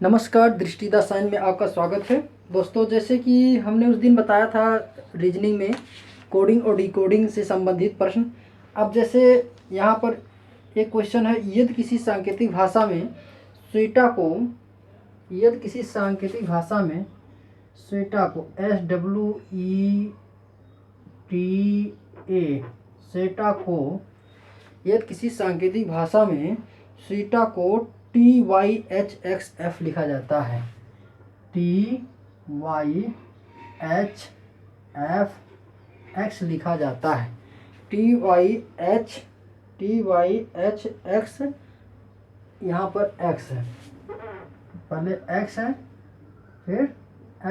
नमस्कार, दृष्टिदा साइन में आपका स्वागत है। दोस्तों, जैसे कि हमने उस दिन बताया था रीजनिंग में कोडिंग और डिकोडिंग से संबंधित प्रश्न। अब जैसे यहाँ पर एक क्वेश्चन है, यदि किसी सांकेतिक भाषा में स्वेटा को यदि किसी सांकेतिक भाषा में स्वेटा को TYHXF लिखा जाता है। TYHF लिखा जाता है। TYHX यहाँ पर X है, पहले X है फिर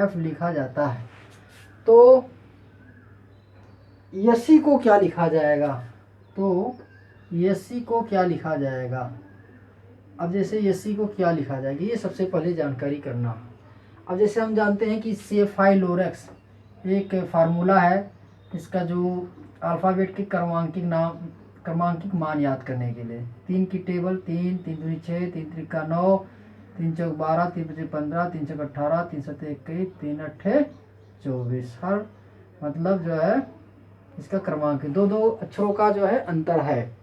F लिखा जाता है। तो यसी को क्या लिखा जाएगा? अब जैसे यसी को क्या लिखा जाएगा, ये सबसे पहले जानकारी करना। अब जैसे हम जानते हैं कि सेफाइलोरेक्स एक फार्मूला है, इसका जो अल्फ़ाबेट के क्रमांकिक मान याद करने के लिए 3 की टेबल 3 3 दूनी 6 3 त्रिका 9 3 चौक 12 3 पचे 15 3 चौक 18 3 सत्ते 21 3 अट्ठे 24। हर मतलब जो है इसका क्रमांक दो अक्षरों का जो है अंतर है।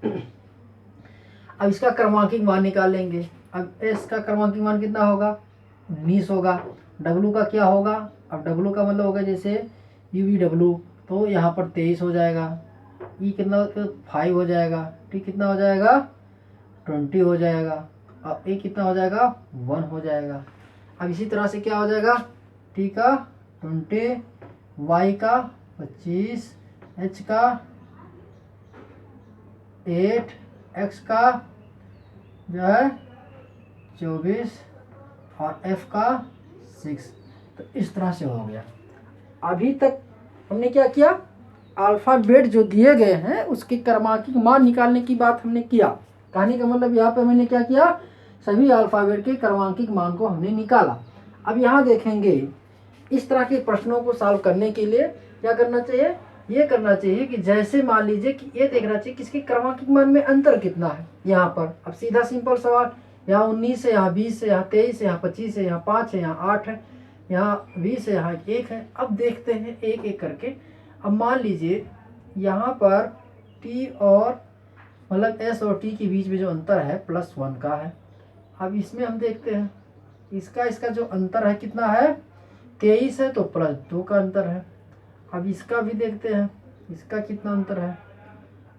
अब इसका क्रमांकिक मान निकालेंगे। अब एस का क्रमांकिक मान कितना होगा? 19 होगा। डब्लू का क्या होगा? अब डब्लू का मतलब होगा जैसे UVW, तो यहाँ पर 23 हो जाएगा। ई कितना 5 हो जाएगा। टी कितना हो जाएगा? 20 हो जाएगा। अब ए कितना हो जाएगा? 1 हो जाएगा। अब इसी तरह से क्या हो जाएगा? टी का 20, वाई का 25, एच का 8, एक्स का जो है 24 और एफ का 6। तो इस तरह से हो गया। अभी तक हमने क्या किया? अल्फ़ाबेट जो दिए गए हैं उसके क्रमांकिक मान निकालने की बात हमने किया। कहने का मतलब यहाँ पे मैंने क्या किया? सभी अल्फ़ाबेट के क्रमांकिक मान को हमने निकाला। अब यहाँ देखेंगे, इस तरह के प्रश्नों को सॉल्व करने के लिए क्या करना चाहिए? ये करना चाहिए कि जैसे मान लीजिए कि ये देखना चाहिए कि इसके क्रमांकिक मान में अंतर कितना है। यहाँ पर अब सीधा सिंपल सवाल, यहाँ 19 है, यहाँ 20 है, यहाँ 23 है, यहाँ 25 है, यहाँ 5 है, यहाँ 8 है, यहाँ 20 है, यहाँ 1 है। अब देखते हैं एक एक करके। अब मान लीजिए यहाँ पर टी और मतलब एस और टी के बीच में जो अंतर है +1 का है। अब इसमें हम देखते हैं इसका जो अंतर है कितना है? 23 है तो +2 का अंतर है। अब इसका भी देखते हैं, इसका कितना अंतर है।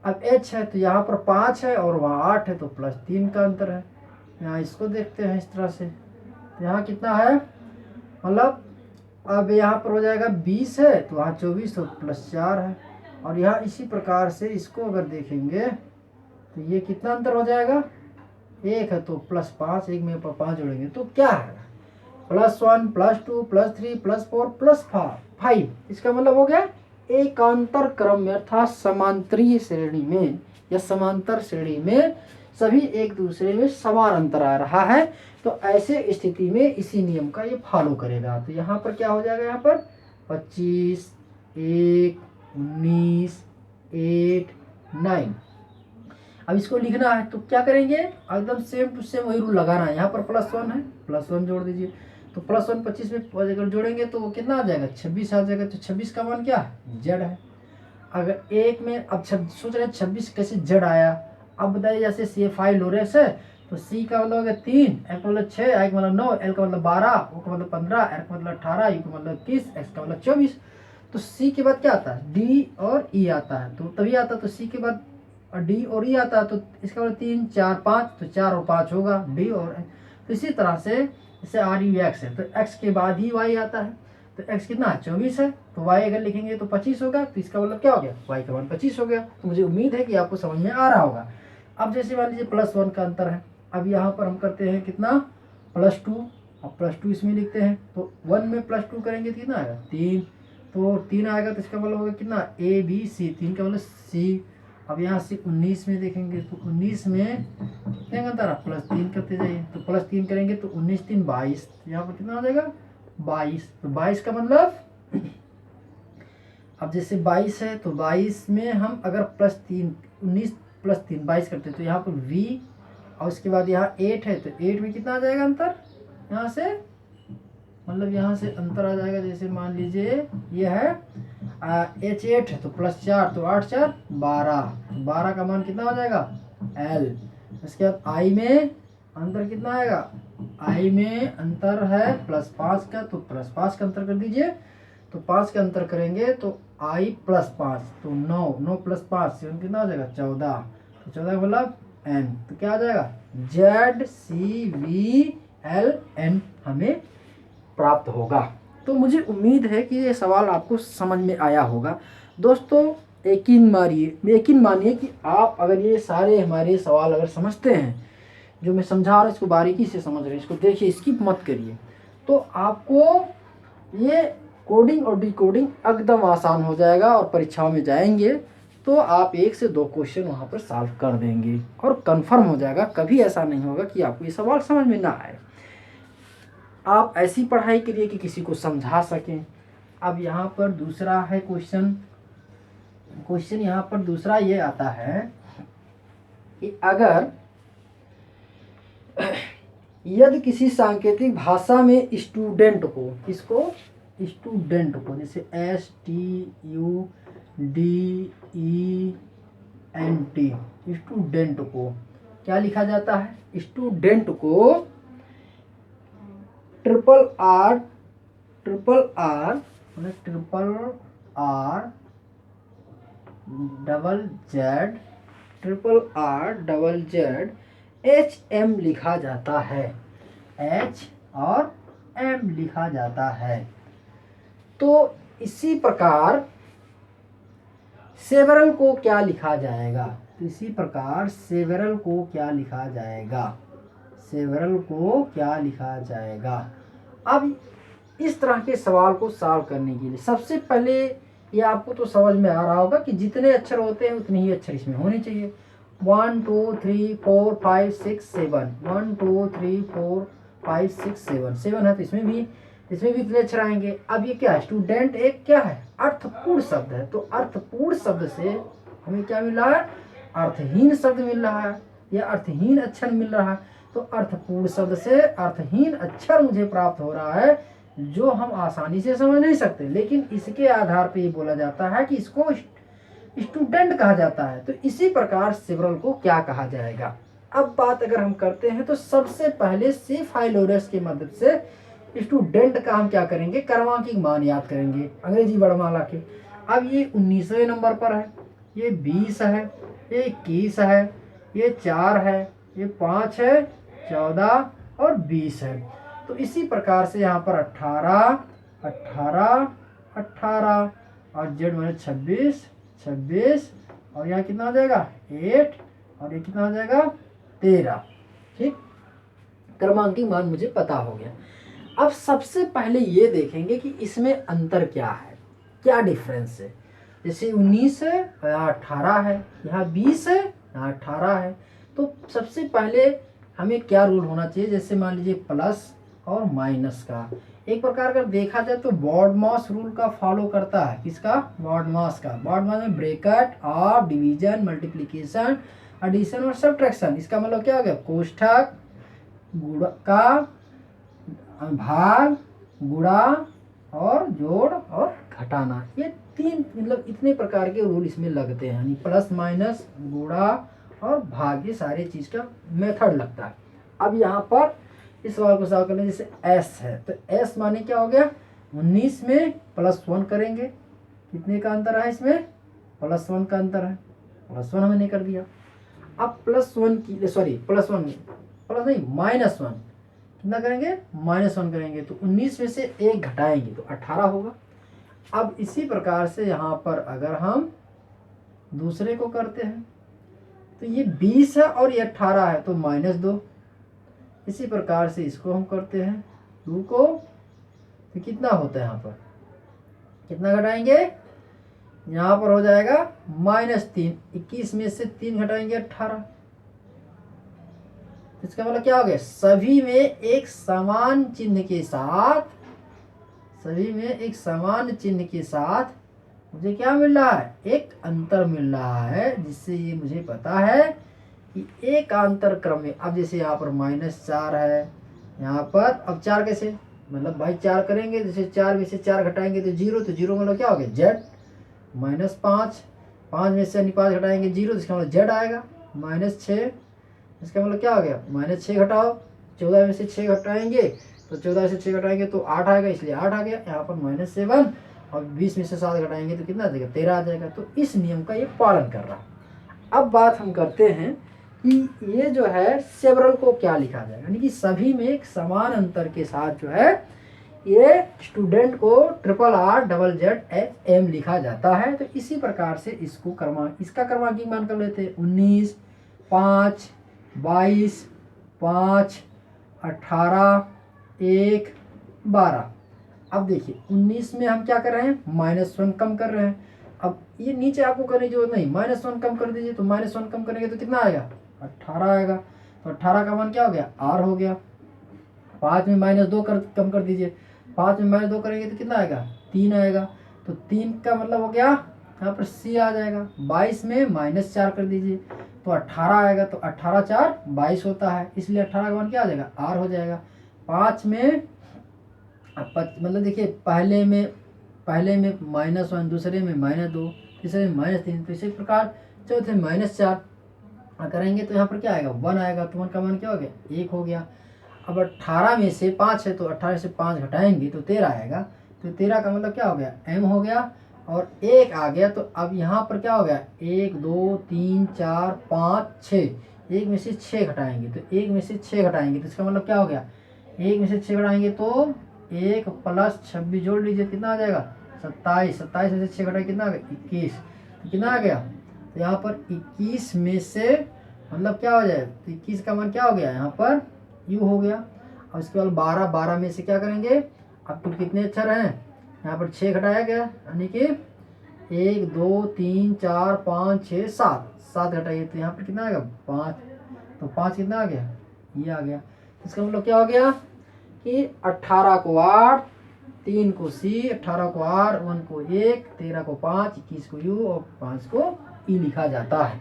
अब h है तो यहाँ पर 5 है और वहाँ 8 है तो +3 का अंतर है। यहाँ इसको देखते हैं इस तरह से, तो यहाँ कितना है? मतलब अब यहाँ पर हो जाएगा 20 है तो वहाँ 24 तो +4 है। और यहाँ इसी प्रकार से इसको अगर देखेंगे तो ये कितना अंतर हो जाएगा? 1 है तो +5, एक में 5 जोड़ेंगे तो क्या है? +1 +2 +3 +4 +5। इसका मतलब हो गया एकांतर क्रम में अर्थात समांतरीय श्रेणी में या समांतर श्रेणी में सभी एक दूसरे में समान अंतर आ रहा है। तो ऐसे स्थिति में इसी नियम का ये फॉलो करेगा। तो यहाँ पर क्या हो जाएगा? यहाँ पर 25 1 19 8 9। अब इसको लिखना है तो क्या करेंगे? एकदम सेम टू सेम वही रूल लगाना है। यहाँ पर +1 है, +1 जोड़ दीजिए। तो +1 25 में अगर जोड़ेंगे तो वो कितना आ जाएगा? 26 आ जाएगा। तो 26 का मान क्या है? Z है। अगर एक में अब सोच रहे 26 कैसे Z आया? अब बताइए, जैसे सेफाइलोरेक्स है तो C का मतलब हो गया 3, F का मतलब 6, I का मतलब 9, L का मतलब 12, O का मतलब 15, R का मतलब 18, U का मतलब 21, X का मतलब 24। तो C के बाद क्या आता है? D और E आता है। तो तभी आता है। तो C के बाद और D और E आता है तो इसका मतलब 3 4 5, तो 4 और 5 होगा D और। तो इसी तरह से जैसे RUX है तो X के बाद ही Y आता है। तो X कितना है? 24 है। तो Y अगर लिखेंगे तो 25 होगा। तो इसका मतलब क्या हो गया? Y का मान 25 हो गया। तो मुझे उम्मीद है कि आपको समझ में आ रहा होगा। अब जैसे मान लीजिए +1 का अंतर है। अब यहाँ पर हम करते हैं कितना? +2। अब +2 इसमें लिखते हैं तो 1 में +2 करेंगे तो कितना आएगा? 3। तो 3 आएगा तो इसका मतलब होगा कितना? ABC। 3 का मतलब C। अब यहाँ से 19 में देखेंगे तो 19 में कितने का अंतर है? +3 करते जाइए। तो +3 करेंगे तो 19 3 22। यहाँ पर कितना हो जाएगा? 22। तो 22 का मतलब अब जैसे 22 है तो 22 में हम अगर +3 19 +3 22 करते हैं तो यहाँ पर V और उसके बाद यहाँ 8 है तो 8 में कितना आ जाएगा अंतर? यहाँ से मतलब यहाँ से अंतर आ जाएगा। जैसे मान लीजिए ये है H8 है तो +4 तो 8 4 12, 12 का मान कितना हो जाएगा L। इसके बाद I में अंतर कितना आएगा, I में अंतर है +5 का तो +5 का अंतर कर दीजिए। तो 5 का अंतर करेंगे तो I +5 तो 9, 9 + 5 कितना हो जाएगा 14। तो 14 का मतलब N, तो क्या आ जाएगा ZCVLN हमें प्राप्त होगा। तो मुझे उम्मीद है कि ये सवाल आपको समझ में आया होगा। दोस्तों यकीन मानिए कि आप अगर ये सारे हमारे सवाल अगर समझते हैं, जो मैं समझा रहा हूँ इसको बारीकी से समझ रहे हैं, इसको देखिए, स्किप मत करिए, तो आपको ये कोडिंग और डिकोडिंग एकदम आसान हो जाएगा। और परीक्षाओं में जाएंगे तो आप 1 से 2 क्वेश्चन वहाँ पर सॉल्व कर देंगे और कंफर्म हो जाएगा। कभी ऐसा नहीं होगा कि आपको ये सवाल समझ में ना आए। आप ऐसी पढ़ाई करिए कि किसी को समझा सकें। अब यहाँ पर दूसरा है क्वेश्चन यहाँ पर दूसरा ये आता है कि अगर यदि किसी सांकेतिक भाषा में स्टूडेंट को जैसे STUDENT स्टूडेंट को क्या लिखा जाता है, स्टूडेंट को triple R double Z HM लिखा जाता है, H और M लिखा जाता है। तो इसी प्रकार सेवरल को क्या लिखा जाएगा, अब इस तरह के सवाल को सॉल्व करने के लिए सबसे पहले ये आपको तो समझ में आ रहा होगा कि जितने अक्षर होते हैं उतने ही अक्षर इसमें होने चाहिए। 1 2 3 4 5 6 7 1 2 3 4 5 6 7 है तो इसमें भी इतने अक्षर आएंगे। अब ये क्या है, स्टूडेंट एक क्या है, अर्थपूर्ण शब्द है। तो अर्थपूर्ण शब्द से हमें क्या मिल रहा है, अर्थहीन शब्द मिल रहा है या अर्थहीन अक्षर मिल रहा है। तो अर्थपूर्ण शब्द से अर्थहीन अक्षर मुझे प्राप्त हो रहा है जो हम आसानी से समझ नहीं सकते, लेकिन इसके आधार पर ये बोला जाता है कि इसको स्टूडेंट कहा जाता है। तो इसी प्रकार सेवरल को क्या कहा जाएगा। अब बात अगर हम करते हैं तो सबसे पहले C-फाइलोरस की मदद से स्टूडेंट का हम क्या करेंगे, क्रमांकिक मान याद करेंगे अंग्रेजी वर्णमाला के। अब ये 19वें नंबर पर है, ये 20 है, ये 21 है, ये 4 है, ये 5 है, 14 और 20 है। तो इसी प्रकार से यहाँ पर 18 और जेड माने 26 और यहाँ कितना हो जाएगा 8 और ये कितना हो जाएगा 13। ठीक, क्रमांकिक मान मुझे पता हो गया। अब सबसे पहले ये देखेंगे कि इसमें अंतर क्या है, क्या डिफरेंस है। जैसे 19 है यहाँ 18 है, यहाँ 20 है यहाँ 18 है। तो सबसे पहले हमें क्या रूल होना चाहिए, जैसे मान लीजिए प्लस और माइनस का एक प्रकार का देखा जाए तो बॉडमास रूल का फॉलो करता है। किसका, बॉडमास का। बॉडमास में bracket, of, division, multiplication, addition और सब्ट्रैक्शन। इसका मतलब क्या हो गया, कोष्ठक, गुणा, भाग, गुणा और जोड़ और घटाना, ये 3 मतलब इतने प्रकार के रूल इसमें लगते हैं। यानी प्लस माइनस गुणा और भाग, ये सारे चीज का मेथड लगता है। अब यहाँ पर इस सवाल को सॉल्व करने जैसे S है तो S माने क्या हो गया, 19 में +1 करेंगे, कितने का अंतर है इसमें, +1 का अंतर है, +1 हमने कर दिया। अब +1 की -1 कितना करेंगे, -1 करेंगे तो 19 में से 1 घटाएंगे तो 18 होगा। अब इसी प्रकार से यहाँ पर अगर हम दूसरे को करते हैं तो ये 20 है और ये 18 है तो -2। इसी प्रकार से इसको हम करते हैं 2 को तो कितना होता है, यहाँ पर कितना घटाएंगे, यहाँ पर हो जाएगा -3। 21 में से 3 घटाएंगे 18। इसका मतलब क्या हो गया, सभी में एक समान चिन्ह के साथ मुझे क्या मिल रहा है, एक अंतर मिल रहा है, जिससे ये मुझे पता है कि एक अंतर क्रम में। अब जैसे यहाँ पर -4 है, यहाँ पर अब 4 कैसे, मतलब भाई 4 करेंगे, जैसे 4 में से 4 घटाएंगे तो 0, तो 0 मतलब क्या हो गया जेड, -5, 5 में से 5 घटाएंगे 0, इसका मतलब जेड आएगा, -6, इसका मतलब क्या हो गया -6 घटाओ, 14 में से 6 घटाएंगे तो 14 से 6 घटाएंगे तो 8 आएगा, इसलिए 8 आ गया। यहाँ पर -7 और 20 में से 7 घटाएंगे तो कितना आ जाएगा 13 आ जाएगा। तो इस नियम का ये पालन कर रहा है। अब बात हम करते हैं कि ये जो है सेवरल को क्या लिखा जाएगा, यानी कि सभी में एक समान अंतर के साथ जो है ये स्टूडेंट को RRZM लिखा जाता है। तो इसी प्रकार से इसको इसका क्रमांकित मान कर लेते हैं 19, 5, 22, 5, 18, 1, 12। अब देखिए 19 में हम क्या कर रहे हैं -1 कम कर रहे हैं। अब ये नीचे आपको करने की जरूरत नहीं, -1 कम कर दीजिए, तो -1 कम करेंगे तो कितना आएगा 18 आएगा। तो 18 का मान क्या हो गया R हो गया। 5 में -2 कम कर दीजिए, 5 में -2 करेंगे तो कितना आएगा 3 आएगा। तो 3 का मतलब हो गया यहाँ पर C आ जाएगा। 22 में -4 कर दीजिए तो 18 आएगा। तो 18 4 22 होता है, इसलिए 18 का मान क्या आ जाएगा R हो जाएगा। 5 में मतलब देखिए पहले में -1, दूसरे में -2, तीसरे में -3, तो इसी प्रकार चौथे में -4 करेंगे तो यहाँ पर क्या आएगा 1 आएगा। तो 1 का मान क्या हो गया 1 हो गया। अब 18 में से 5 है तो 18 से 5 घटाएंगे तो 13 आएगा। तो 13 का मतलब क्या हो गया M हो गया और 1 आ गया। तो अब यहाँ पर क्या हो गया 1 2 3 4 5 6, 1 में से 6 घटाएंगे तो 1 में से 6 घटाएंगे तो इसका मतलब क्या हो गया 1 में से 6 घटाएंगे तो 1 + 26 जोड़ लीजिए कितना आ जाएगा 27। 27 में से 6 घटाएंगे कितना आ गया 21, तो कितना आ गया। तो यहाँ पर 21 में से मतलब क्या हो जाए तो 21 का मान क्या हो गया यहाँ पर U हो गया। और इसके बाद 12 में से क्या करेंगे, अब कुल कितने अक्षर हैं यहाँ पर 6 घटाया गया, यानी कि 1 2 3 4 5 6 7 घटाइए तो यहाँ पर कितना आएगा 5। तो 5 कितना आ गया ये आ गया। इसका मतलब क्या हो गया कि 18 को R, 3 को C, 18 को R, 1 को 1, 13 को 5, 21 को U और 5 को E लिखा जाता है।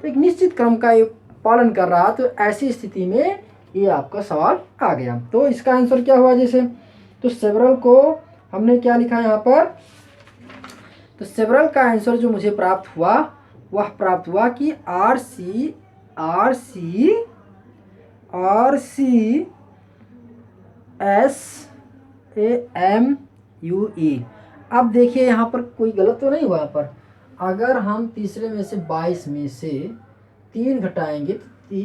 तो एक निश्चित क्रम का ये पालन कर रहा, तो ऐसी स्थिति में ये आपका सवाल आ गया। तो इसका आंसर क्या हुआ जैसे, तो सेवरल को हमने क्या लिखा यहाँ पर, तो सेवरल का आंसर जो मुझे प्राप्त हुआ वह प्राप्त हुआ कि RCSAMUE। अब देखिए यहाँ पर कोई गलत तो नहीं हुआ। यहाँ पर अगर हम तीसरे में से 22 में से 3 घटाएंगे तो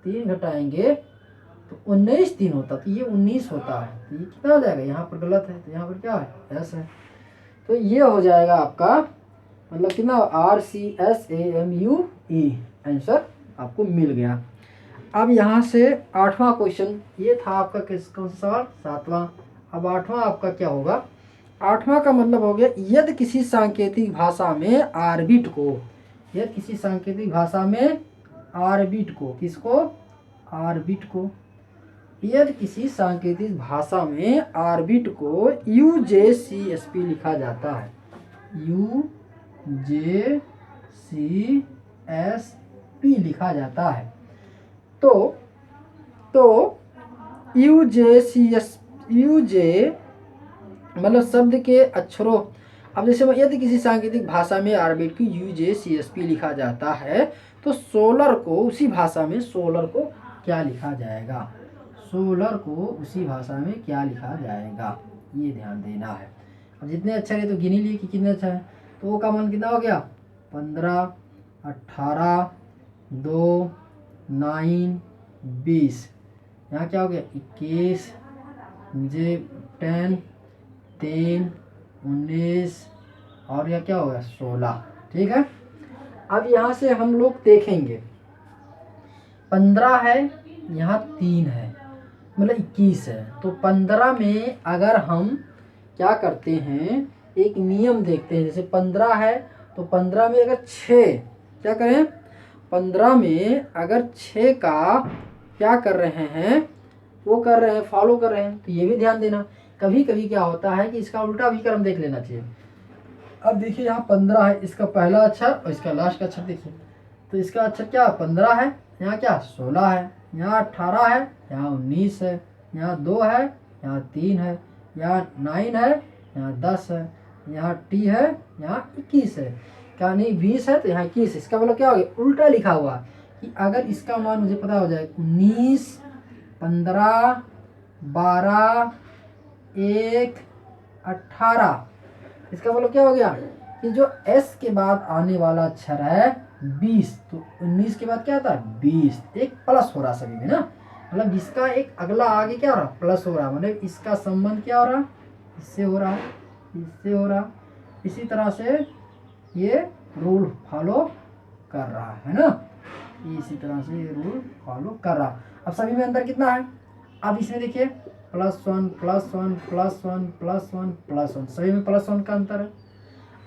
3 घटाएंगे तो 19 3 होता, तो ये 19 होता है। तो ये कितना हो जाएगा, यहाँ पर गलत है तो यहाँ पर क्या है S है। तो ये हो जाएगा आपका मतलब कितना RCSAMUE आंसर आपको मिल गया। अब यहाँ से 8वां क्वेश्चन, ये था आपका कौन सा सवाल 7वां। अब 8वां आपका क्या होगा, 8वां का मतलब हो गया यदि किसी सांकेतिक भाषा में आर्बिट को, यदि किसी सांकेतिक भाषा में आर्बिट को, किसको आर्बिट को, यदि किसी सांकेतिक भाषा में आर्बिट को UJCSP लिखा जाता है, UJCSP लिखा जाता है तो UJ मतलब शब्द के अक्षरों, अब जैसे यदि किसी सांकेतिक भाषा में आर्बिट की UJCSP लिखा जाता है तो सोलर को उसी भाषा में सोलर को क्या लिखा जाएगा, सोलर को उसी भाषा में क्या लिखा जाएगा, ये ध्यान देना है। अब जितने अक्षर है तो गिनी लिए कि कितने अक्षर हैं, तो का मान कितना हो गया 15, 18, 2, 9, 20, यहाँ क्या हो गया 21, 10, 3, 19 और यह क्या होगा 16। ठीक है। अब यहाँ से हम लोग देखेंगे 15 है, यहाँ 3 है, मतलब 21 है। तो 15 में अगर हम क्या करते हैं, एक नियम देखते हैं। जैसे 15 है तो 15 में अगर 6 क्या करें, 15 में अगर 6 का क्या कर रहे हैं, वो कर रहे हैं फॉलो कर रहे हैं, तो ये भी ध्यान देना। कभी कभी क्या होता है कि इसका उल्टा भी क्रम देख लेना चाहिए। अब देखिए यहाँ 15 है, इसका पहला अक्षर और इसका लास्ट का अक्षर देखिए, तो इसका अक्षर क्या 15 है, यहाँ क्या 16 है, यहाँ 18 है, यहाँ 19 है, यहाँ 2 है, यहाँ 3 है, यहाँ 9 है, यहाँ 10 है, यहाँ टी है, यहाँ 21 है, क्या नहीं 20 है तो यहाँ 21। इसका मतलब क्या हो गया, उल्टा लिखा हुआ कि अगर इसका मान मुझे पता हो जाए 19, 15, 12, 1, 18, इसका मतलब क्या हो गया कि जो s के बाद आने वाला अक्षर है 20, तो 19 के बाद क्या आता है 20, एक प्लस हो रहा सभी में ना, मतलब इसका एक अगला आगे क्या हो रहा प्लस हो रहा, मतलब इसका संबंध क्या हो रहा इससे हो रहा, इससे हो रहा। इसी तरह से ये रूल फॉलो कर रहा है ना, इसी तरह से ये रूल फॉलो कर रहा। अब सभी में अंतर कितना है, अब इसमें देखिए +1 +1 +1 +1 +1, सभी में +1 का अंतर है।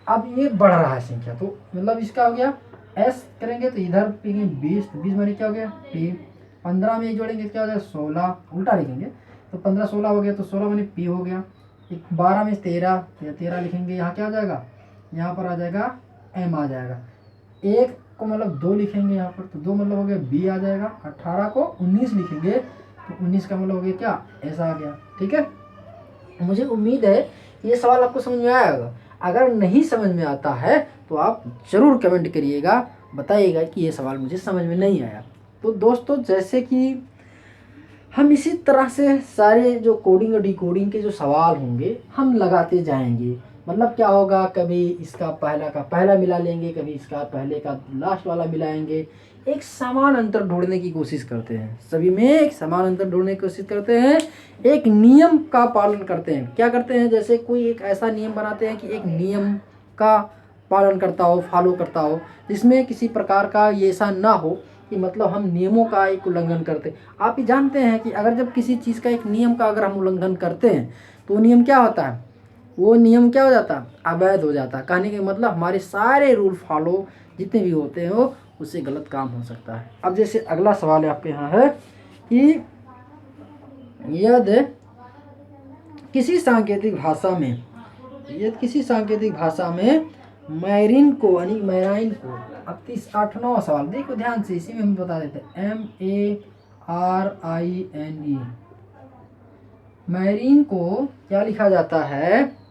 अब ये बढ़ रहा है संख्या, तो मतलब इसका हो गया s करेंगे तो इधर लिखेंगे 20, 20 माने क्या हो गया p, 15 में जोड़ेंगे क्या हो जाएगा 16, उल्टा लिखेंगे तो 15 16 हो गया तो 16 माने p हो गया। 12 में 13, 13 लिखेंगे, यहाँ क्या आ जाएगा, यहाँ पर आ जाएगा m आ जाएगा। 1 को मतलब 2 लिखेंगे यहाँ पर, तो 2 मतलब हो गया b आ जाएगा। 18 को 19 लिखेंगे तो 19 का मतलब हो गया क्या ऐसा आ गया। ठीक है, मुझे उम्मीद है ये सवाल आपको समझ में आया होगा। अगर नहीं समझ में आता है तो आप ज़रूर कमेंट करिएगा, बताइएगा कि ये सवाल मुझे समझ में नहीं आया। तो दोस्तों जैसे कि हम इसी तरह से सारे जो कोडिंग और डिकोडिंग के जो सवाल होंगे हम लगाते जाएंगे। मतलब क्या होगा, कभी इसका पहला का पहला मिला लेंगे, कभी इसका पहले का लास्ट वाला मिलाएंगे, एक समान अंतर ढूंढने की कोशिश करते हैं, सभी में एक समान अंतर ढूंढने की कोशिश करते हैं, एक नियम का पालन करते हैं। क्या करते हैं, जैसे कोई एक ऐसा नियम बनाते हैं कि एक नियम का पालन करता हो, फॉलो करता हो, जिसमें किसी प्रकार का ये ऐसा ना हो कि मतलब हम नियमों का एक उल्लंघन करते। आप ही जानते हैं कि अगर जब किसी चीज़ का एक नियम का अगर हम उल्लंघन करते हैं तो नियम क्या होता है, वो नियम क्या हो जाता है अवैध हो जाता है। कहने का मतलब हमारे सारे रूल फॉलो जितने भी होते हैं वो उससे गलत काम हो सकता है। अब जैसे अगला सवाल आपके यहाँ है कि यदि किसी सांकेतिक भाषा में मैरिन को यानी मैराइन को, अब 8वां सवाल देखो ध्यान से, इसी में हम बता देते हैं MARINE, मैरिन को क्या लिखा जाता है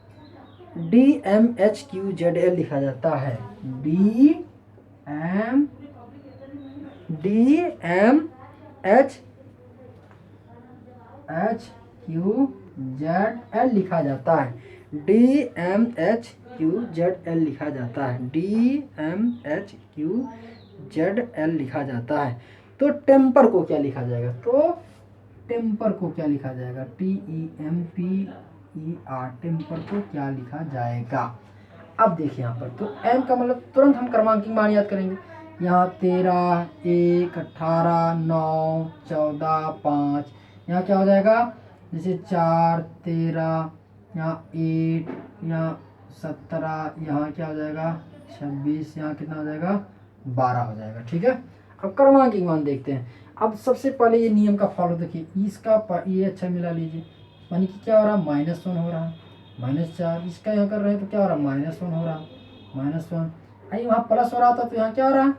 DMHQZL लिखा जाता है, DMHQZL लिखा जाता है, DMHQZL लिखा जाता है, DMHQZL लिखा जाता है। तो टेम्पर को क्या लिखा जाएगा, तो टेम्पर को क्या लिखा जाएगा TEMPER, टेम्पर को क्या लिखा जाएगा। अब देखिए यहाँ पर तो m का मतलब तुरंत हम क्रमांकित मान याद करेंगे, यहाँ 13, 1, 18, 9, 14, 5, यहाँ क्या हो जाएगा जैसे 4, 13, यहाँ 8, यहाँ 17, यहाँ क्या हो जाएगा 26, यहाँ कितना हो जाएगा 12 हो जाएगा। ठीक है, अब क्रमांकित मान देखते हैं। अब सबसे पहले ये नियम का फॉलो देखिए, इसका ये अच्छा मिला लीजिए, यानी कि क्या हो रहा है -1 हो रहा है, -4, इसका यहाँ कर रहे हैं तो क्या हो रहा है -1 हो रहा है, -1, अरे वहाँ प्लस हो रहा था तो यहाँ क्या हो रहा है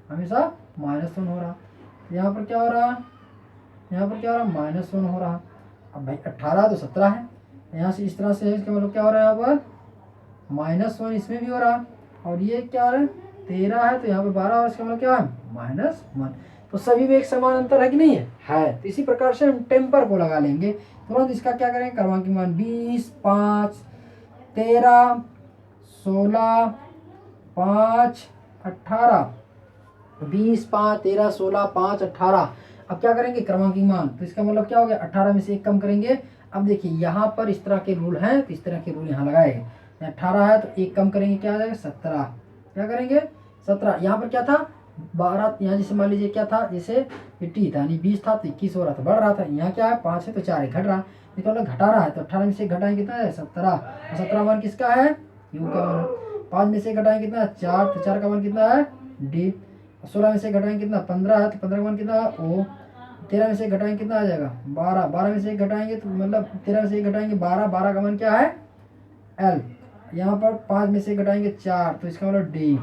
हमेशा -1 हो रहा, यहाँ पर क्या हो रहा है, यहाँ पर क्या हो रहा है -1 हो रहा। अब भाई 18 तो 17 है, यहाँ से इस तरह से है, इसका मतलब क्या हो रहा है यहाँ पर -1 इसमें भी हो रहा, और ये क्या हो रहा है 13 है तो यहाँ पर 12 और इसका मतलब क्या है -1। तो सभी में एक समान अंतर है कि नहीं है, तो इसी प्रकार से हम टेम्पर को लगा लेंगे तुरंत। इसका क्या करेंगे क्रमांकित मान 20, 5, 13, 16, 5, 18, 20, 5, 13, 16, 5, 18। अब क्या करेंगे क्रमांकित मान, तो इसका मतलब क्या हो गया 18 में से 1 कम करेंगे। अब देखिए यहाँ पर इस तरह के रूल हैं तो इस तरह के रूल यहाँ लगाए, 18 है तो 1 कम करेंगे क्या आ जाएगा 17, क्या करेंगे 17। यहाँ पर क्या था 12, यहाँ जैसे मान लीजिए क्या था, जैसे 80 था यानी 20 था तो 21 हो रहा था, बढ़ रहा था। यहाँ क्या है 5 है तो 4 है, घट रहा, इसका मतलब घटा रहा है, तो 18 में से घटाएंगे कितना है 17, और 17 मान किसका है यू का मान। 5 में से घटाएंगे कितना 4, तो 4 का मान कितना है डी। 16 में से घटाएंगे कितना 15 है, तो 15 का मान कितना है ओ। 13 में से घटाएंगे कितना आ जाएगा 12, 12 में से घटाएंगे तो मतलब 13 में से घटाएंगे 12, 12 का मान क्या है एल। यहाँ पर 5 में से घटाएंगे 4 तो इसका मतलब डी,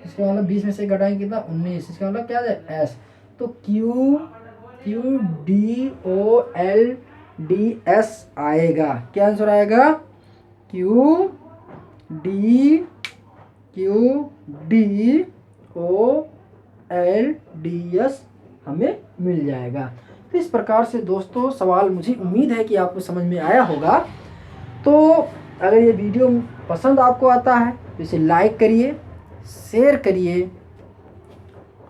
इसका मतलब 20 में से घटाएंगे कितना 19, इसका मतलब क्या है एस। तो QDOLDS आएगा। क्या आंसर आएगा? QDOLDS हमें मिल जाएगा। तो इस प्रकार से दोस्तों सवाल, मुझे उम्मीद है कि आपको समझ में आया होगा। तो अगर ये वीडियो पसंद आपको आता है तो इसे लाइक करिए, शेयर करिए,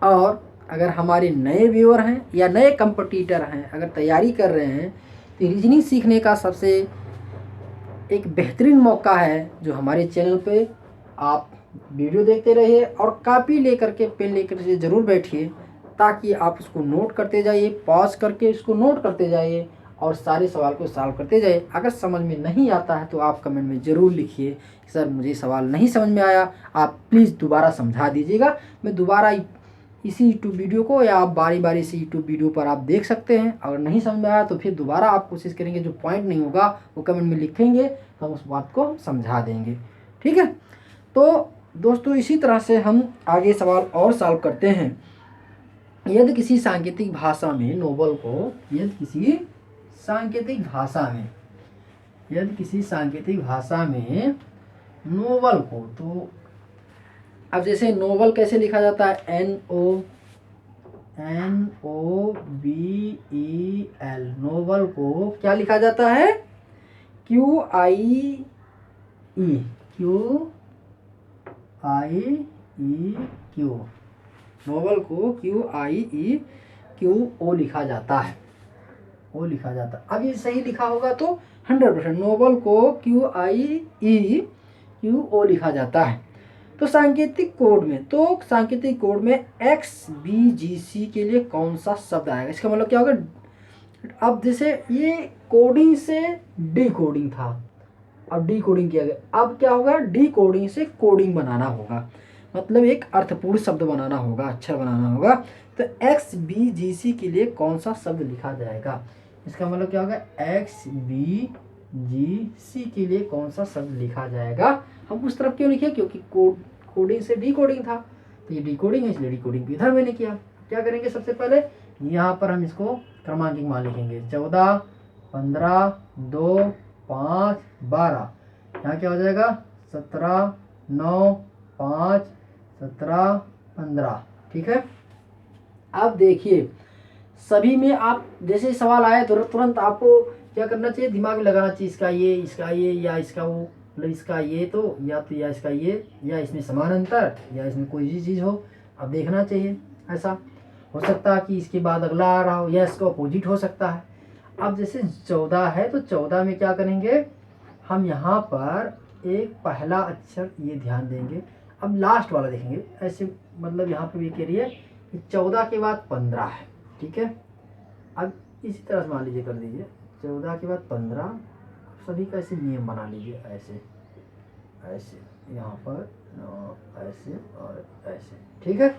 और अगर हमारे नए व्यूअर हैं या नए कंपटीटर हैं, अगर तैयारी कर रहे हैं, तो रीजनिंग सीखने का सबसे एक बेहतरीन मौका है जो हमारे चैनल पे आप वीडियो देखते रहिए और कापी लेकर के, पेन लेकर के ज़रूर बैठिए, ताकि आप उसको नोट करते जाइए, पॉज करके इसको नोट करते जाइए और सारे सवाल को सॉल्व करते जाइए। अगर समझ में नहीं आता है तो आप कमेंट में ज़रूर लिखिए, सर मुझे सवाल नहीं समझ में आया, आप प्लीज़ दोबारा समझा दीजिएगा। मैं दोबारा इसी यूट्यूब वीडियो को, या आप बारी बारी से यूट्यूब वीडियो पर आप देख सकते हैं। अगर नहीं समझ में आया तो फिर दोबारा आप कोशिश करेंगे, जो पॉइंट नहीं होगा वो कमेंट में लिखेंगे तो हम उस बात को समझा देंगे। ठीक है, तो दोस्तों इसी तरह से हम आगे सवाल और सॉल्व करते हैं। यदि किसी सांकेतिक भाषा में नोबल को, यदि किसी सांकेतिक भाषा में नोबल को, तो अब जैसे नोबल कैसे लिखा जाता है? NOBEL। नोबल को क्या लिखा जाता है? QIE। नोबल को QIEQO लिखा जाता है, अब ये सही लिखा होगा तो 100%। नोबल को QIEQO लिखा जाता है। तो सांकेतिक कोड में XBGC के लिए कौन सा शब्द आएगा? इसका मतलब क्या होगा? अब जैसे ये कोडिंग से डिकोडिंग था, अब डिकोडिंग किया गया, अब क्या होगा? डिकोडिंग से कोडिंग बनाना होगा, मतलब एक अर्थपूर्ण शब्द बनाना होगा, अक्षर बनाना होगा। तो XBGC के लिए कौन सा शब्द लिखा जाएगा? इसका मतलब क्या होगा? XBGC के लिए कौन सा शब्द लिखा जाएगा? हम उस तरफ क्यों लिखे? क्योंकि कोडिंग से डिकोडिंग था, तो ये डिकोडिंग है, इसलिए डिकोडिंग को इधर मैंने किया। क्या करेंगे? सबसे पहले यहाँ पर हम इसको क्रमांकित मान लिखेंगे, 14, 15, 2, 5, 12। यहाँ क्या हो जाएगा? 17, 9, 5, 17, 15। ठीक है, अब देखिए सभी में आप जैसे सवाल आए तो तुरंत आपको क्या करना चाहिए? दिमाग में लगाना चाहिए, इसका ये, या इसका वो, मतलब इसका ये तो या इसका ये, या इसमें समान अंतर, या इसमें कोई भी चीज़ हो, अब देखना चाहिए। ऐसा हो सकता है कि इसके बाद अगला आ रहा हो, या इसका अपोजिट हो सकता है। अब जैसे 14 है तो 14 में क्या करेंगे? हम यहाँ पर एक पहला अक्षर ये ध्यान देंगे। अब लास्ट वाला देखेंगे ऐसे, मतलब यहाँ पे भी कह रही है कि 14 के बाद 15 है। ठीक है, अब इसी तरह से मान लीजिए, कर दीजिए 14 के बाद 15। सभी का ऐसे नियम बना लीजिए, ऐसे यहाँ पर ऐसे और ऐसे। ठीक है,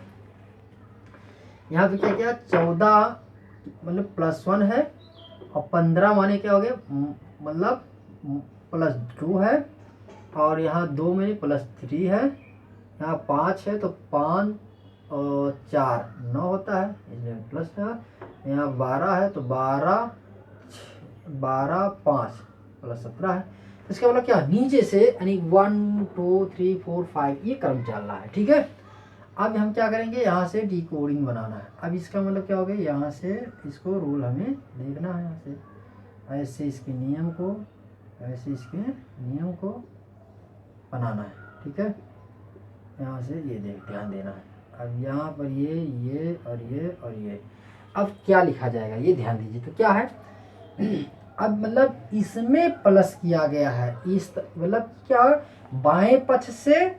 यहाँ पे क्या क्या 14 मतलब +1 है, और 15 माने क्या हो गया? मतलब +2 है, और यहाँ 2 में +3 है, यहाँ 5 है तो 5 और 4 9 होता है, इसलिए प्लस है। यहाँ 12 है तो 12 5 +17 है। इसका मतलब क्या? नीचे से यानी 1 2 3 4 5 ये क्रम चल रहा है। ठीक है, अब हम क्या करेंगे? यहाँ से डिकोडिंग बनाना है। अब इसका मतलब क्या हो गया? यहाँ से इसको रूल हमें देखना है, यहाँ से ऐसे इसके नियम को, ऐसे इसके नियम को बनाना है। ठीक है, यहाँ से ये ध्यान देना है। अब यहाँ पर ये और ये, अब क्या लिखा जाएगा ये ध्यान दीजिए। तो क्या है? अब मतलब इसमें प्लस किया गया है, इस मतलब क्या, बाएं पक्ष से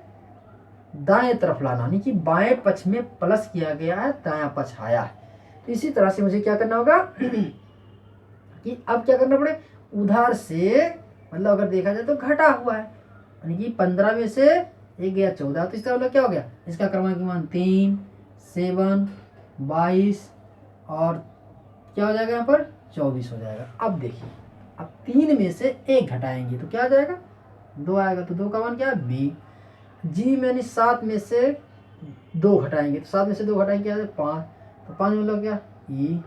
दाएं तरफ लाना, यानी कि बाएं पक्ष में प्लस किया गया है, दायां पक्ष आया है। तो इसी तरह से मुझे क्या करना होगा कि अब क्या करना पड़े? उधर से मतलब अगर देखा जाए तो घटा हुआ है, यानी कि 15 में से एक गया 14, तो इसका मतलब क्या हो गया? इसका क्रमांक मान 3, 7, 22 और क्या हो जाएगा? यहाँ पर 24 हो जाएगा। अब देखिए, अब 3 में से 1 घटाएंगे तो क्या आ जाएगा? 2 आएगा, तो 2 का मान क्या है? बी। जी मैंने 7 में से 2 घटाएंगे तो 7 में से 2 घटाएंगे क्या है? 5, तो 5 मतलब क्या ई,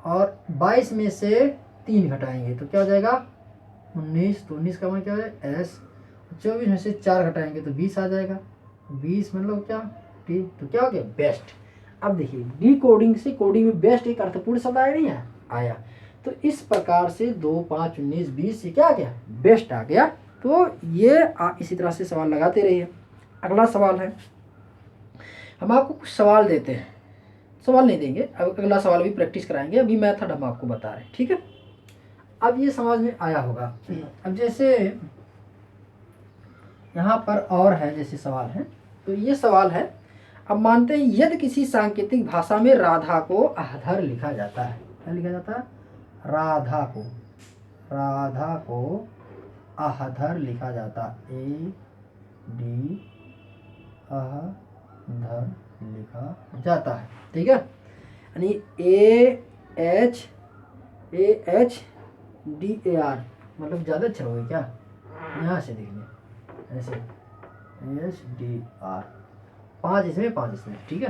और 22 में से 3 घटाएंगे तो क्या हो जाएगा 19, तो 19 का मान क्या हो जाएगा एस, 24 में से 4 घटाएंगे तो 20 आ जाएगा, 20 मतलब क्या टी, तो क्या हो गया बेस्ट। अब देखिए डी कोडिंग से कोडिंग में बेस्ट एक अर्थपूर्ण शब्द आया नहीं है, आया। तो इस प्रकार से 2, 5, 19, 20 से क्या आ गया बेस्ट आ गया। तो ये इसी तरह से सवाल लगाते रहिए। अगला सवाल है, हम आपको कुछ सवाल देते हैं, सवाल नहीं देंगे, अब अगला सवाल भी प्रैक्टिस कराएंगे, अभी मेथड हम आपको बता रहे हैं, ठीक है। अब ये समझ में आया होगा। अब जैसे यहाँ पर और है जैसे सवाल है, तो ये सवाल है, अब मानते हैं यदि किसी सांकेतिक भाषा में राधा को अहधर लिखा जाता है, क्या लिखा जाता है राधा को अहधर लिखा जाता, ए डी अहधर लिखा जाता है, ठीक है। यानी AHDAR मतलब ज़्यादा अच्छा होगा क्या, यहाँ से देखिए ऐसे HDR, 5 इसमें 5 इसमें, ठीक है।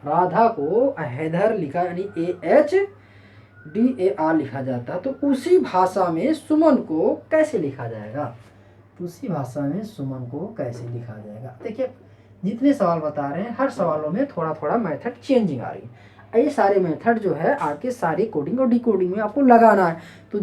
राधा को अहधर लिखा यानी AHDAR लिखा जाता, तो उसी भाषा में सुमन को कैसे लिखा जाएगा, तो उसी भाषा में सुमन को कैसे लिखा जाएगा। देखिए जितने सवाल बता रहे हैं हर सवालों में थोड़ा थोड़ा मेथड चेंजिंग आ रही है, ये सारे मेथड जो है आपके सारी कोडिंग और डिकोडिंग में आपको लगाना है। तो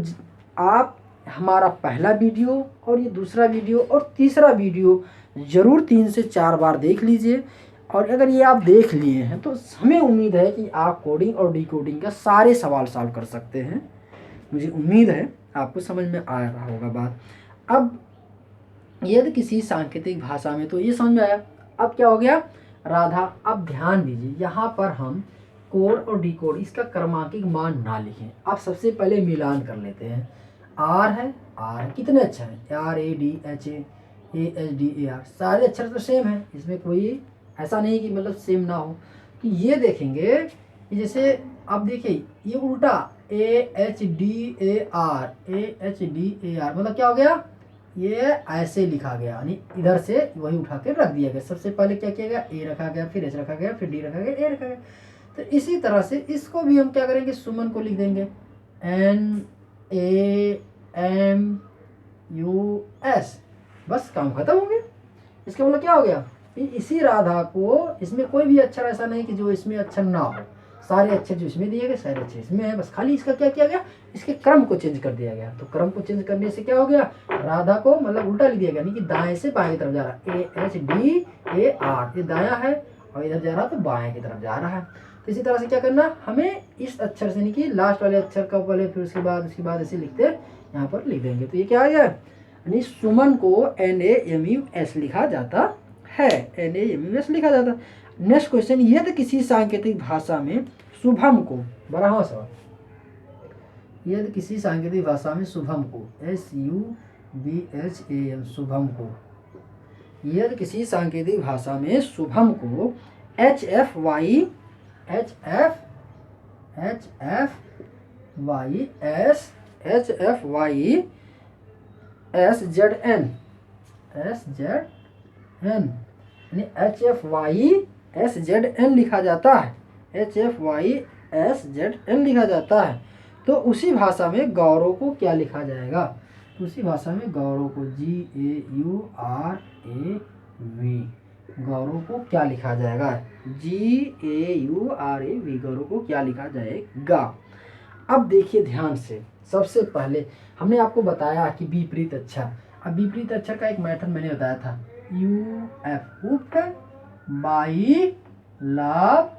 आप हमारा पहला वीडियो और ये दूसरा वीडियो और तीसरा वीडियो ज़रूर 3 से 4 बार देख लीजिए, और अगर ये आप देख लिए हैं तो हमें उम्मीद है कि आप कोडिंग और डिकोडिंग का सारे सवाल सॉल्व कर सकते हैं। मुझे उम्मीद है आपको समझ में आ रहा होगा बात। अब यदि किसी सांकेतिक भाषा में, तो ये समझ में आया। अब क्या हो गया राधा। अब ध्यान दीजिए यहाँ पर हम कोड और डिकोड इसका क्रमांकिक मान ना लिखें, आप सबसे पहले मिलान कर लेते हैं। आर है, आर कितने अक्षर हैं, RADHAAHDAR सारे अक्षर तो सेम है, इसमें कोई ऐसा नहीं कि मतलब सेम ना हो। तो ये देखेंगे जैसे अब देखिए ये उल्टा AHDAR मतलब क्या हो गया, ये ऐसे लिखा गया, यानी इधर से वही उठा के रख दिया गया। सबसे पहले क्या किया गया ए रखा गया, फिर एच रखा गया, फिर डी रखा गया, ए रखा गया। तो इसी तरह से इसको भी हम क्या करेंगे, सुमन को लिख देंगे NAMUS, बस काम खत्म हो गया। इसका मतलब क्या हो गया, इसी राधा को, इसमें कोई भी अक्षर ऐसा नहीं कि जो इसमें अक्षर ना हो, सारे अक्षर जो इसमें दिए गए सारे अक्षर इसमें है, बस खाली इसका क्या किया गया, इसके क्रम को चेंज कर दिया गया। तो क्रम को चेंज करने से क्या हो गया, राधा को मतलब उल्टा लिख दिया गया, यानी कि दाएं से बाएं की तरफ जा रहा है, AHDAR ये दायां है और इधर जा रहा तो बाएं की तरफ जा रहा है। तो इसी तरह से क्या करना, हमें इस अक्षर से नहीं कि लास्ट वाले अक्षर का पहले फिर उसके बाद ऐसे लिखते यहाँ पर लिख देंगे। तो ये क्या आ गया, यानी सुमन को NAMUS लिखा जाता है, NAMUS लिखा जाता। नेक्स्ट क्वेश्चन, यदि किसी सांकेतिक भाषा में शुभम को, 12वां सवाल, यदि किसी सांकेतिक भाषा में शुभम को SUBHAM शुभम को, यदि किसी सांकेतिक भाषा में शुभम को HFYSZN यानी HFYSZN लिखा जाता है, HFYSZN लिखा जाता है, तो उसी भाषा में गौरव को क्या लिखा जाएगा, तो उसी भाषा में गौरव को GAURAV, गौरव को क्या लिखा जाएगा, GAURAV, गौरव को क्या लिखा जाएगा। अब देखिए ध्यान से, सबसे पहले हमने आपको बताया कि विपरीत अक्षर, अब विपरीत अक्षर का एक मेथड मैंने बताया था, UF बाई लाभ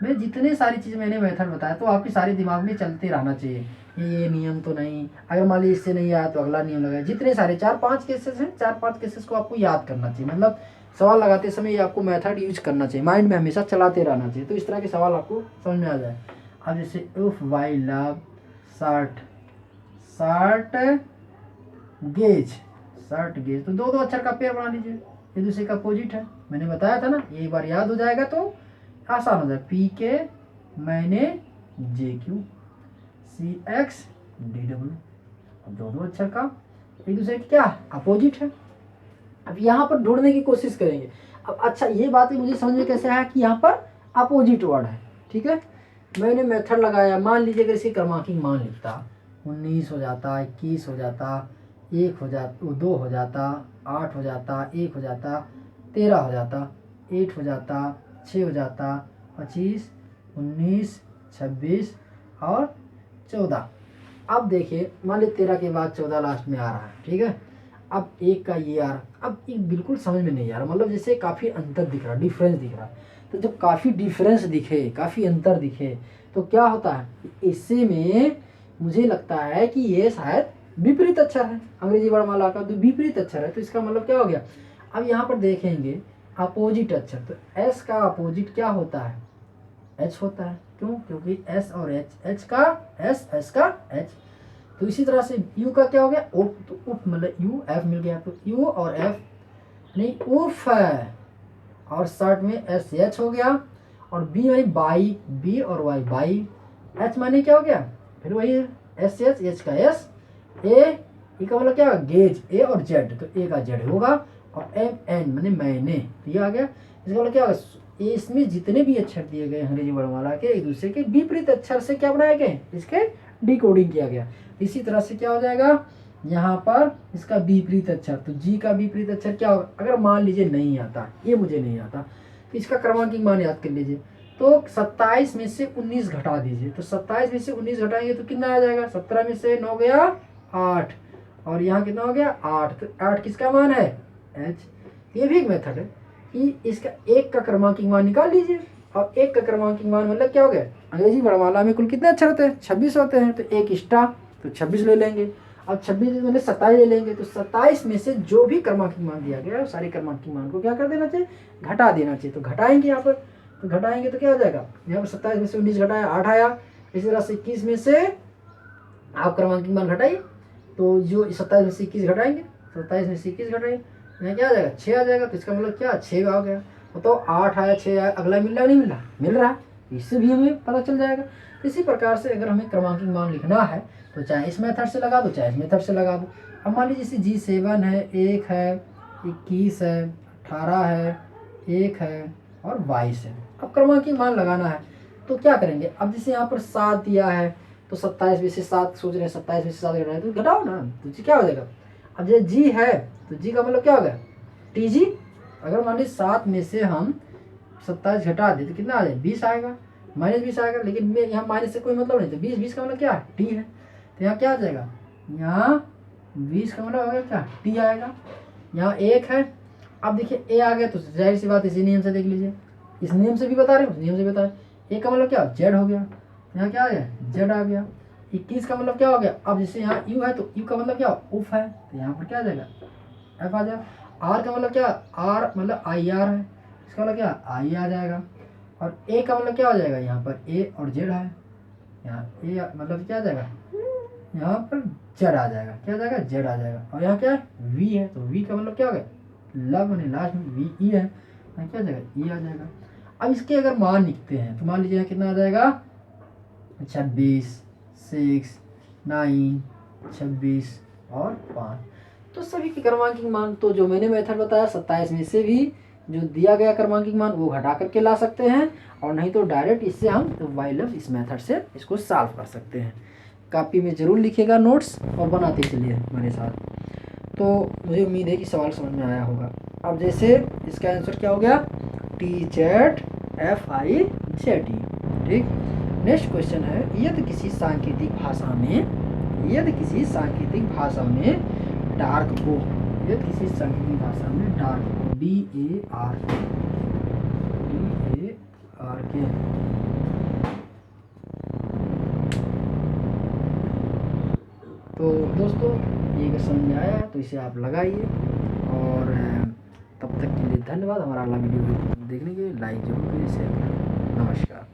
में, जितने सारी चीज़ मैंने मेथड बताया तो आपके सारे दिमाग में चलते रहना चाहिए। ये नियम तो नहीं, अगर मान लीजिए इससे नहीं आया तो अगला नियम लगाए, जितने सारे 4-5 केसेस हैं, 4-5 केसेस को आपको याद करना चाहिए, मतलब सवाल लगाते समय ये आपको मेथड यूज करना चाहिए, माइंड में हमेशा चलाते रहना चाहिए, तो इस तरह के सवाल आपको समझ में आ जाए। अब जैसे इफ वाई लाभ 60 गेज, तो दो अक्षर का पेयर बना लीजिए, एक दूसरे का अपोजिट है, मैंने बताया था ना, ये एक बार याद हो जाएगा तो आसान हो जाए। PK मैंने JQ CX DW, अब दो अक्षर का एक दूसरे की क्या अपोजिट है। अब यहाँ पर ढूंढने की कोशिश करेंगे। अब अच्छा ये बात मुझे समझ में कैसे आया कि यहाँ पर अपोजिट वर्ड है, ठीक है। मैंने मेथड लगाया, मान लीजिए अगर इसकी क्रमांकिंग मान लिखता 19 हो जाता, 21 हो जाता, 1 हो जाता, 2 हो जाता, 8 हो जाता, 1 हो जाता, 13 हो जाता, 8 हो जाता, 6 हो जाता, 25, 19, 26 और 14। अब देखिए मान लीजिए 13 के बाद 14 लास्ट में आ रहा है, ठीक है। अब एक का ये आ रहा, अब एक बिल्कुल समझ में नहीं आ रहा, मतलब जैसे काफ़ी अंतर दिख रहा, डिफरेंस दिख रहा। तो जब काफ़ी डिफरेंस दिखे, काफ़ी अंतर दिखे, तो क्या होता है, इससे में मुझे लगता है कि ये शायद विपरीत अक्षर है, अंग्रेजी वर्णमाला का तो विपरीत अक्षर है। तो इसका मतलब क्या हो गया, अब यहाँ पर देखेंगे अपोजिट अक्षर, तो एस का अपोजिट क्या होता है, एच होता है। क्यों, क्योंकि एस और एच, एच का एस, एस का एच। तो इसी तरह से यू का क्या हो गया, उफ, तो उफ मतलब यू एफ मिल गया, तो यू और एफ नहीं उफ है, और शर्ट में एस एच हो गया, और बी मानी बाई, बी और वाई बाई, एच माने क्या हो गया, फिर वही एस एच, एच का एस, ए का मतलब क्या होगा गेज, ए और जेड, तो ए का जेड होगा, और एम एन माने मैंने, तो ये आ गया। इसका मतलब क्या होगा, इसमें जितने भी अक्षर दिए गए अंग्रेजी वर्णमाला के एक दूसरे के विपरीत अक्षर से क्या बनाए गए, इसके डिकोडिंग किया गया। इसी तरह से क्या हो जाएगा, यहाँ पर इसका विपरीत अक्षर, तो जी का विपरीत अक्षर क्या होगा, अगर मान लीजिए नहीं आता, ये मुझे नहीं आता, तो इसका क्रमांकित मान याद कर लीजिए। तो 27 में से 19 घटा दीजिए, तो 27 में से 19 घटाएंगे तो कितना आ जाएगा, 17 में से 9 गया 8, और यहाँ कितना हो गया 8, तो 8 किसका मान है, एच। ये भी एक मेथड है कि इसका एक का क्रमांकित मान निकाल लीजिए, और एक का क्रमांकित मान मतलब क्या हो गया, अंग्रेजी वर्णमाला में कुल कितने अक्षर होते हैं, 26 होते हैं, तो एक एक्स्ट्रा, तो 26 ले लेंगे। अब 26 मतलब 27 ले लेंगे, तो 27 में से जो भी क्रमांकित मान दिया गया सारे क्रमांकित मान को क्या कर देना चाहिए, घटा देना चाहिए। तो घटाएंगे यहाँ पर, तो घटाएंगे तो क्या हो जाएगा, यहाँ पर 27 में से 19 घटाया 8 आया। इसी तरह से 21 में से आप क्रमांकित मान घटाइए, तो जो 27 में से 21 घटाएंगे, 27 में से 21 घटाएंगे, यहाँ क्या आ जाएगा 6 आ जाएगा। तो इसका मतलब क्या 6 आ गया, तो 8 आया 6 आया, अगला मिल रहा नहीं मिल रहा, मिल रहा है, इससे भी हमें पता चल जाएगा। इसी प्रकार से अगर हमें क्रमांकित मान लिखना है तो चाहे इस मेथड से लगा दो, चाहे इस मेथड से लगा दो। अब मान लीजिए जैसे G7 है, 1 है, 21 है, 18 है, 1 है और 22 है। अब क्रमांकित मान लगाना है तो क्या करेंगे, अब जैसे यहाँ पर 7 दिया है, तो 27 में से 7 सोच रहे हैं, 27 में से 7 घटाए तो घटाओ ना, तो जी क्या हो जाएगा। अब जैसे जी है तो जी का मतलब क्या होगा, टी जी। अगर मान लीजिए 7 में से हम 27 घटा दे तो कितना आ जाए, 20 आएगा, -20 आएगा। लेकिन मैं यहाँ माइनस से कोई मतलब नहीं, तो 20 का मतलब क्या है, टी है, तो यहाँ क्या आ जाएगा, यहाँ 20 का मतलब होगा क्या, टी आएगा। यहाँ 1 है, अब देखिए ए आ गया, तो जाहिर सी बात इसी नियम से देख लीजिए, इस नियम से भी बता रहे हो, उस नियम से बता रहे। ए का मतलब क्या, जेड हो गया, यहाँ क्या आ गया, जेड आ गया। 21 का मतलब क्या हो गया, अब जैसे यहाँ यू है तो यू का मतलब क्या, उफ है, तो यहाँ पर क्या आ जाएगा, एफ आ जाएगा। आर का मतलब क्या, आर मतलब आई आर है, इसका मतलब क्या, आई आ जाएगा। और ए का मतलब क्या हो जाएगा, यहाँ पर ए और जेड है, यहाँ ए मतलब क्या आ जाएगा, यहाँ पर जेड आ जाएगा, क्या आ जाएगा, जेड आ जाएगा। और यहाँ क्या है, वी है, तो वी का मतलब क्या हो गया, लव यानी लास्ट में वी ई है, यहाँ क्या आ जाएगा, ई आ जाएगा। अब इसके अगर मान लिखते हैं तो मान लीजिए यहाँ कितना आ जाएगा, 26, 6, 9, 26 और 5। तो सभी के क्रमांकित मान तो जो मैंने मेथड बताया 27 में से भी जो दिया गया क्रमांकित मान वो घटा करके ला सकते हैं, और नहीं तो डायरेक्ट इससे हम वाइलर इस मेथड से इसको सॉल्व कर सकते हैं। कॉपी में ज़रूर लिखिएगा नोट्स और बनाते चलिए हमारे साथ। तो मुझे उम्मीद है कि सवाल समझ में आया होगा। अब जैसे इसका आंसर क्या हो गया, TZFIZ। ठीक, नेक्स्ट क्वेश्चन है, यदि किसी सांकेतिक भाषा में, यदि किसी सांकेतिक भाषा में डार्क को, यदि किसी सांकेतिक भाषा में डार्क को DAR के तो दोस्तों ये अगर समझ में आया तो इसे आप लगाइए, और तब तक के लिए धन्यवाद। हमारा अगला वीडियो देखने के लिए लाइक जरूर करिए, शेयर करिए। नमस्कार।